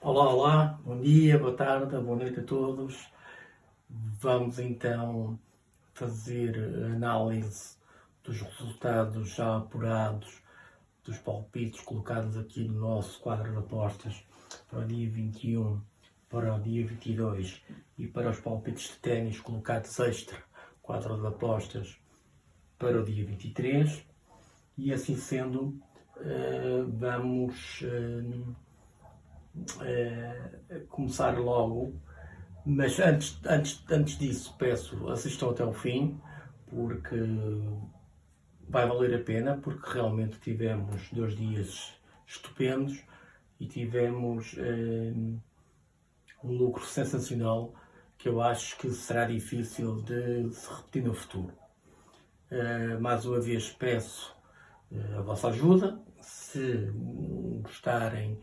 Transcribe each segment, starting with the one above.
Olá, olá, bom dia, boa tarde, boa noite a todos. Vamos então fazer a análise dos resultados já apurados dos palpites colocados aqui no nosso quadro de apostas para o dia 21, para o dia 22 e para os palpites de ténis colocados extra, quadro de apostas para o dia 23. E assim sendo, vamos começar logo, mas antes disso peço assistam até o fim, porque vai valer a pena, porque realmente tivemos 2 dias estupendos e tivemos um lucro sensacional que eu acho que será difícil de se repetir no futuro. Mais uma vez peço a vossa ajuda. Se gostarem,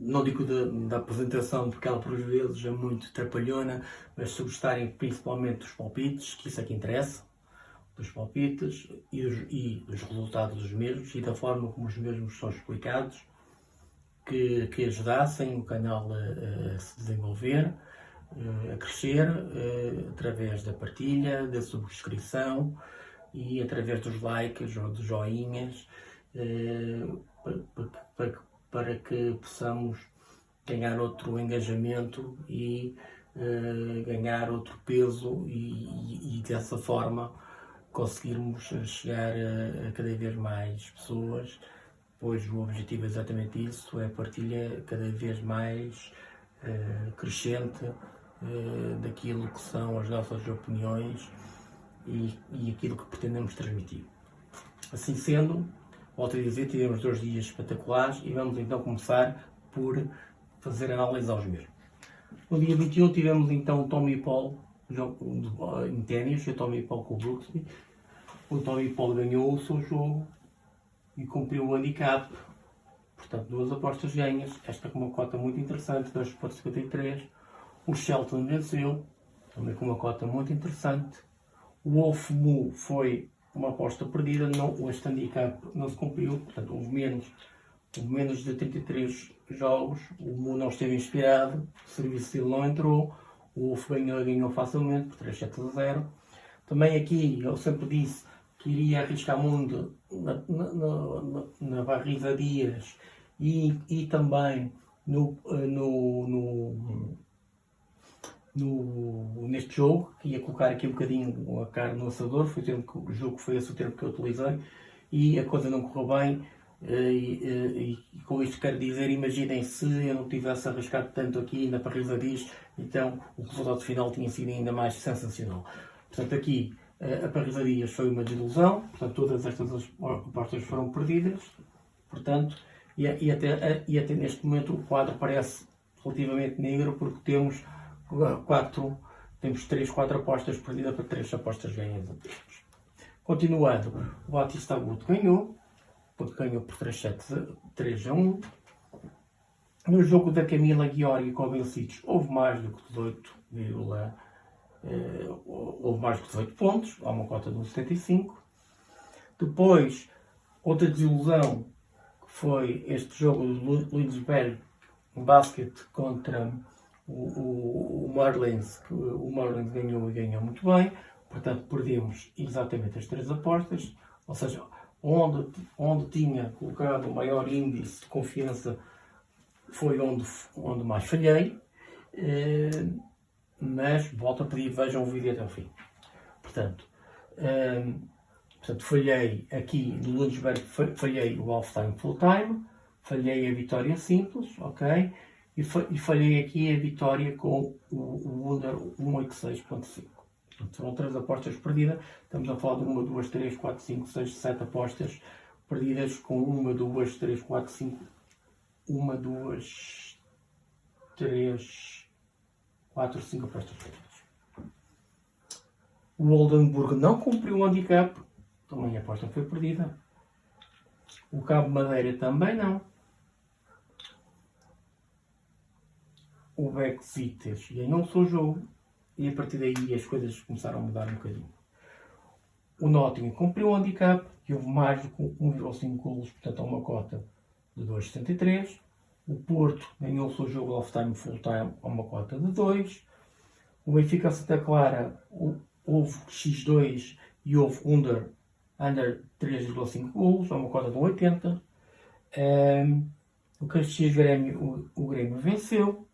não digo da apresentação, porque ela por vezes é muito trapalhona, mas se gostarem principalmente dos palpites, que isso é que interessa, dos palpites e dos resultados dos mesmos e da forma como os mesmos são explicados, que ajudassem o canal a se desenvolver, a crescer, através da partilha, da subscrição e através dos likes ou dos joinhas, para que possamos ganhar outro engajamento e ganhar outro peso e dessa forma conseguirmos chegar a cada vez mais pessoas, pois o objetivo é exatamente isso, é a partilha cada vez mais crescente daquilo que são as nossas opiniões e aquilo que pretendemos transmitir. Assim sendo, volto a dizer, tivemos 2 dias espetaculares e vamos então começar por fazer análise aos mesmos. No dia 21 tivemos então o Tommy Paul, jogo em ténis, o Tommy Paul com o Brooksby. O Tommy Paul ganhou o seu jogo e cumpriu o handicap. Portanto, 2 apostas ganhas, esta com uma cota muito interessante, 2,53. O Shelton venceu, também com uma cota muito interessante. O Wolf Mu foi uma aposta perdida, este handicap não se cumpriu, portanto houve menos de 33 jogos, o Mu não esteve inspirado, o serviço dele não entrou, o Wolf ganhou facilmente por 3-7-0. Também aqui eu sempre disse que iria arriscar muito na Barriza Dias e também neste jogo, que ia colocar aqui um bocadinho a carne no assador, foi o termo que o jogo foi esse o termo que eu utilizei, e a coisa não correu bem, e com isto quero dizer, imaginem se eu não tivesse arriscado tanto aqui na Barriza Dias, então o resultado final tinha sido ainda mais sensacional. Portanto, aqui a Barriza Dias foi uma desilusão, portanto todas estas apostas foram perdidas, portanto, e até neste momento o quadro parece relativamente negro, porque temos 3, 4 apostas perdidas para 3 apostas ganhas. Continuando, o Batista Agut ganhou por 3-1. No jogo da Camila Giori com o Bencic houve mais do que 18 pontos, há uma cota de 1,75. Depois, outra desilusão, que foi este jogo do Lindesberg Basket contra o Marlins, que o Marlins ganhou e ganhou muito bem, portanto perdemos exatamente as 3 apostas, ou seja, onde tinha colocado o maior índice de confiança foi onde mais falhei, mas volto a pedir, vejam o vídeo até ao fim. Portanto, falhei aqui no Lindesberg, falhei o half-time full-time, falhei a vitória simples, ok? E falhei aqui a vitória com o under 186.5. Foram 3 apostas perdidas. Estamos a falar de 1, 2, 3, 4, 5, 6, 7 apostas perdidas com 1, 2, 3, 4, 5, 1, 2, 3, 4, 5 apostas perdidas. O Oldenburg não cumpriu o handicap, também a aposta foi perdida. O Cabo Madeira também não. O Bexitas ganhou o seu jogo e a partir daí as coisas começaram a mudar um bocadinho. O Nottingham cumpriu o handicap e houve mais do que 1,5 golos, portanto há uma cota de 2,73. O Porto ganhou o seu jogo off-time full-time a uma cota de 2. O Benfica Santa Clara houve x2 e houve under 3,5 golos a uma cota de 80. O Caxias Grêmio, o Grêmio venceu.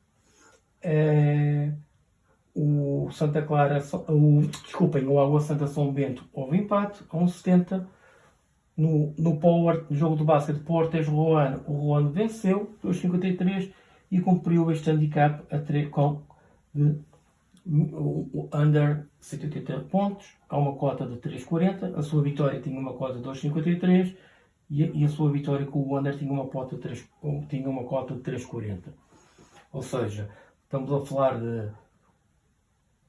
O Santa Clara, o Água Santa São Bento houve empate a 1,70. No Power, no jogo do basquete Portes Roano, o Roano venceu 2,53 e cumpriu este handicap com under 180 pontos, a uma cota de 3,40. A sua vitória tinha uma cota de 2,53 e a sua vitória com o under tinha uma cota de 3,40. Ou seja, estamos a falar de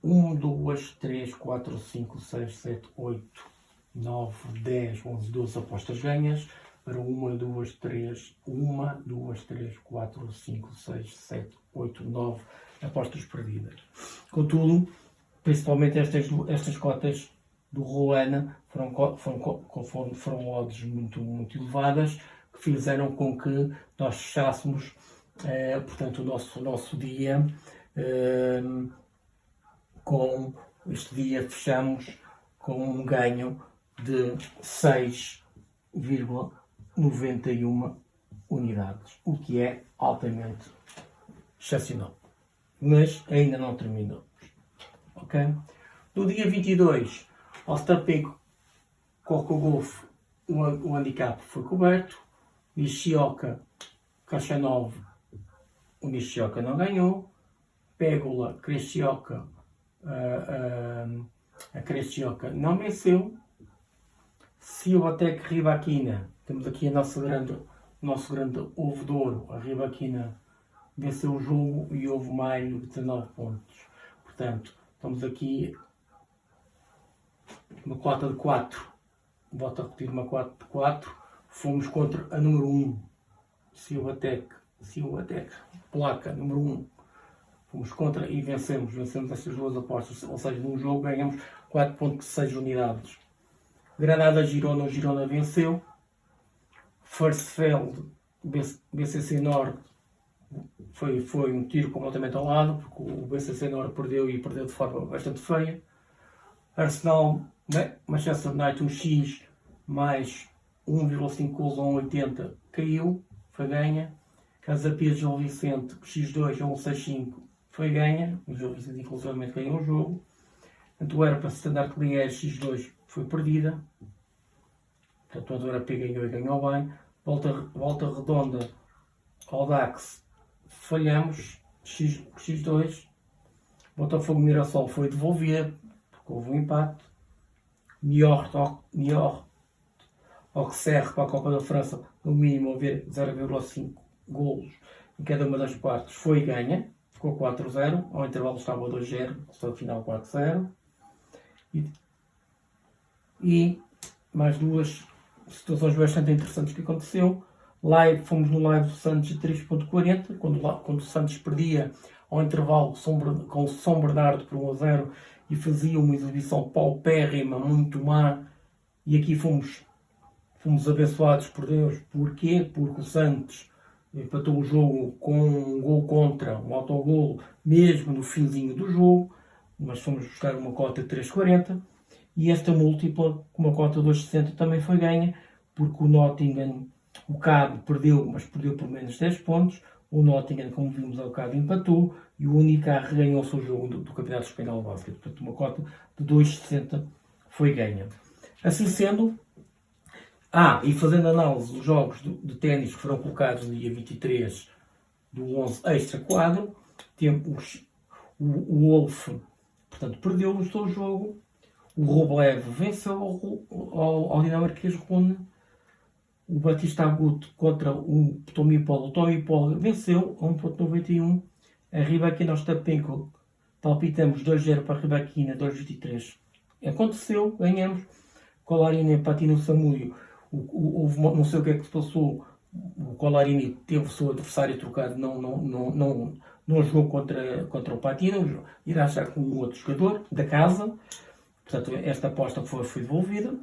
1, 2, 3, 4, 5, 6, 7, 8, 9, 10, 11, 12 apostas ganhas para 1, 2, 3, 4, 5, 6, 7, 8, 9 apostas perdidas. Contudo, principalmente estas cotas do Roana foram odds muito, muito elevadas, que fizeram com que nós fechássemos portanto, o nosso dia este dia fechamos com um ganho de 6,91 unidades, o que é altamente excepcional. Mas ainda não terminamos. Ok? No dia 22, ao Stapico Coco Golf, o handicap foi coberto. Nishioka, Caixa 9, o Nishioka não ganhou. Pégola, Crestioca, a Crestioca não venceu. Silvatec Ribaquina, temos aqui o nosso grande ovo de ouro. A Ribaquina venceu o jogo e houve mais de 19 pontos. Portanto, estamos aqui uma cota de 4. Volto a repetir, uma cota de 4. Fomos contra a número 1. Silvatec, placa número 1. Fomos contra e vencemos estas duas apostas. Ou seja, num jogo ganhamos 4,6 unidades. Granada-Girona, o Girona venceu. Farsfeld, BCC Norte, foi um tiro completamente ao lado, porque o BCC Norte perdeu e perdeu de forma bastante feia. Arsenal, Manchester United, um X, mais 1,5 gols a 1,80, caiu, foi ganha. Casa Pia de João Vicente, X2 a 1,65, foi ganha. O João Vicente inclusivamente ganhou o jogo. Antuérpia Standard Liège X2 foi perdida. Portanto, a Antuérpia ganhou e ganhou bem. Volta Redonda, Audax, falhamos, X2. Botafogo Mirassol foi devolvida, porque houve um empate. Niort Auxerre para a Copa da França, no mínimo haver 0,5 golos em cada uma das partes, foi ganha. Ficou 4-0, ao intervalo estava 2-0, só no final 4-0. E mais duas situações bastante interessantes que aconteceu. Fomos no live do Santos de 3.40, quando o Santos perdia ao intervalo com o São Bernardo por 1-0 e fazia uma exibição paupérrima, muito má. E aqui fomos abençoados por Deus. Porquê? Porque o Santos empatou o jogo com um gol contra, um autogolo, mesmo no finzinho do jogo. Mas fomos buscar uma cota de 3,40. E esta múltipla, com uma cota de 2,60, também foi ganha, porque o Nottingham, o Cabo perdeu, mas perdeu por menos 10 pontos. O Nottingham, como vimos ao Cabo, empatou. E o Unicar ganhou o seu jogo do Campeonato Espanhol de Basquete. Portanto, uma cota de 2,60 foi ganha. Assim sendo, e fazendo análise dos jogos de ténis que foram colocados no dia 23 do 11 extra quadro, temos o Wolf, portanto, perdeu o seu jogo. O Roblev venceu ao dinamarquês Rune. O Batista Agut contra o Tomipol. O Tomipol venceu a 1,91. A Ribaquina Ostapenko, palpitamos 2-0 para a Ribaquina, 2,23. Aconteceu, ganhamos. Colarini empatou no Samúdio. Não sei o que é que se passou. O Colarini teve o seu adversário trocado, não jogou contra o Patino, irá estar com um outro jogador da casa. Portanto, esta aposta foi devolvida.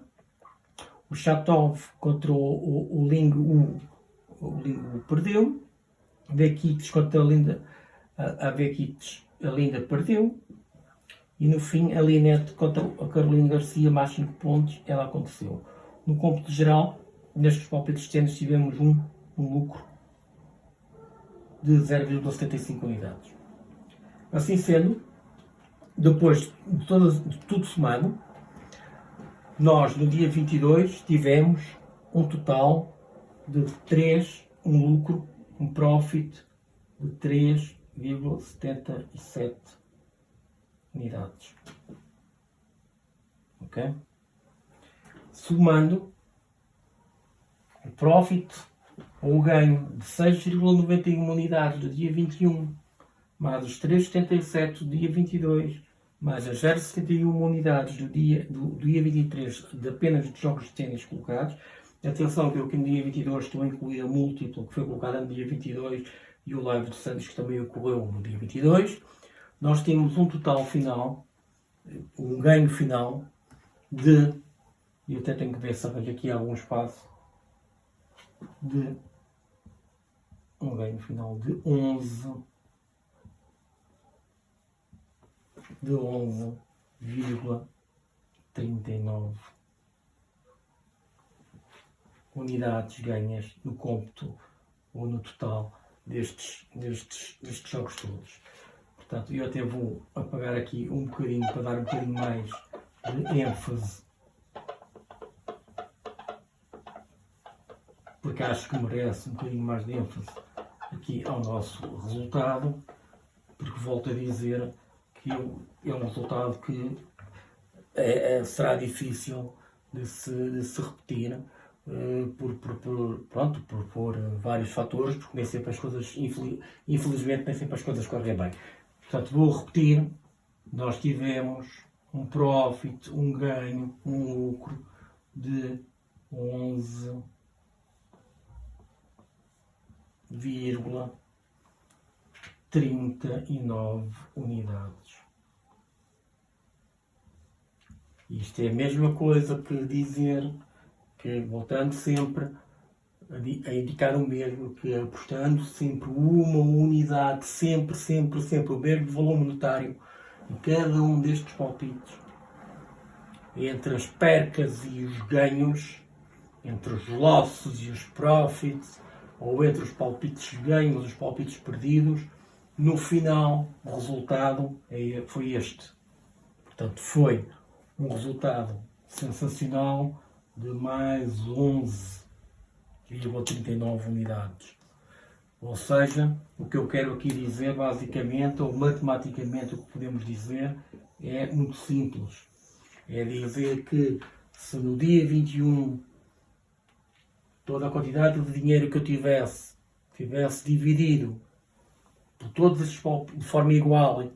O Chatov contra o Ling U perdeu. Vekic contra a Linda. A Vekic, a Linda perdeu. E no fim, a Linette contra a Carolina Garcia, mais 5 pontos, ela aconteceu. No cômputo geral, nestes palpites de ténis tivemos um lucro de 0,75 unidades. Assim sendo, depois de tudo somado, nós no dia 22 tivemos um total de um lucro, um profit de 3,77 unidades. Ok? Somando o profit ou o ganho de 6,91 unidades do dia 21, mais os 3,77 do dia 22, mais as 0,71 unidades do dia 23 de apenas de jogos de ténis colocados. Atenção que eu que no dia 22 estou a incluir a múltiplo que foi colocada no dia 22 e o live de Santos que também ocorreu no dia 22. Nós temos um total final, um ganho final de, e até tenho que ver se arranjo aqui algum espaço, de um ganho final de 11,39 unidades ganhas no cômputo ou no total destes jogos todos. Portanto, eu até vou apagar aqui um bocadinho para dar um bocadinho mais de ênfase, porque acho que merece um bocadinho mais de ênfase aqui ao nosso resultado, porque volto a dizer que é um resultado que será difícil de se repetir por vários fatores, porque nem sempre as coisas, infelizmente, nem sempre as coisas correm bem. Portanto, vou repetir, nós tivemos um profit, um ganho, um lucro de 11,39 unidades. Isto é a mesma coisa que dizer que, voltando sempre a indicar o mesmo, que apostando sempre uma unidade, sempre o mesmo valor monetário em cada um destes palpites, entre as percas e os ganhos, entre os losses e os profits, ou entre os palpites ganhos e os palpites perdidos, no final o resultado foi este. Portanto, foi um resultado sensacional de mais 11,39 unidades. Ou seja, o que eu quero aqui dizer, basicamente, ou matematicamente, o que podemos dizer é muito simples. É dizer que se no dia 21 toda a quantidade de dinheiro que eu tivesse dividido por todos estes palpites de forma igual e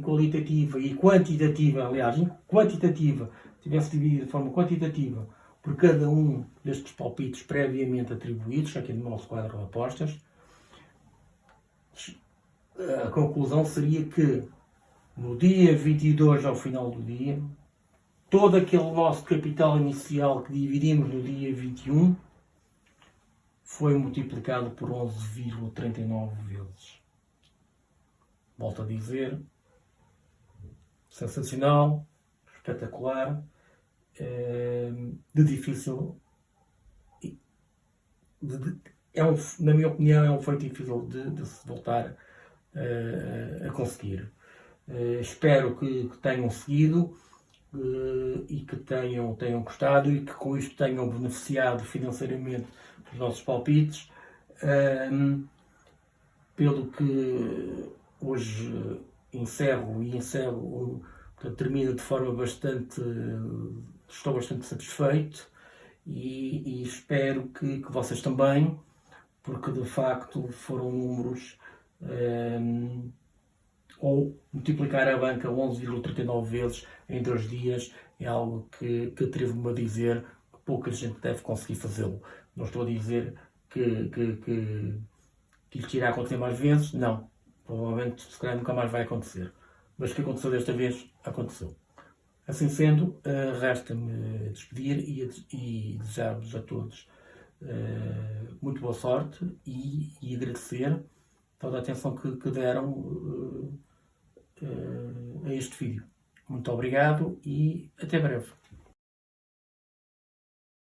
qualitativa e quantitativa, aliás, quantitativa, tivesse dividido de forma quantitativa por cada um destes palpites previamente atribuídos, aqui no nosso quadro de apostas, a conclusão seria que no dia 22, ao final do dia, todo aquele nosso capital inicial que dividimos no dia 21 foi multiplicado por 11,39 vezes. Volto a dizer, sensacional, espetacular, de difícil, na minha opinião, é um feito difícil de se voltar a conseguir. Espero que tenham seguido e que tenham gostado e que com isto tenham beneficiado financeiramente dos nossos palpites. Pelo que hoje portanto, termino de forma estou bastante satisfeito e espero que vocês também, porque de facto foram números, ou multiplicar a banca 11,39 vezes em 2 dias é algo que atrevo-me a dizer que pouca gente deve conseguir fazê-lo. Não estou a dizer que isto irá acontecer mais vezes, não. Provavelmente, se calhar, nunca mais vai acontecer. Mas o que aconteceu desta vez, aconteceu. Assim sendo, resta-me despedir e desejar-vos a todos muito boa sorte e agradecer toda a atenção que deram a este vídeo. Muito obrigado e até breve.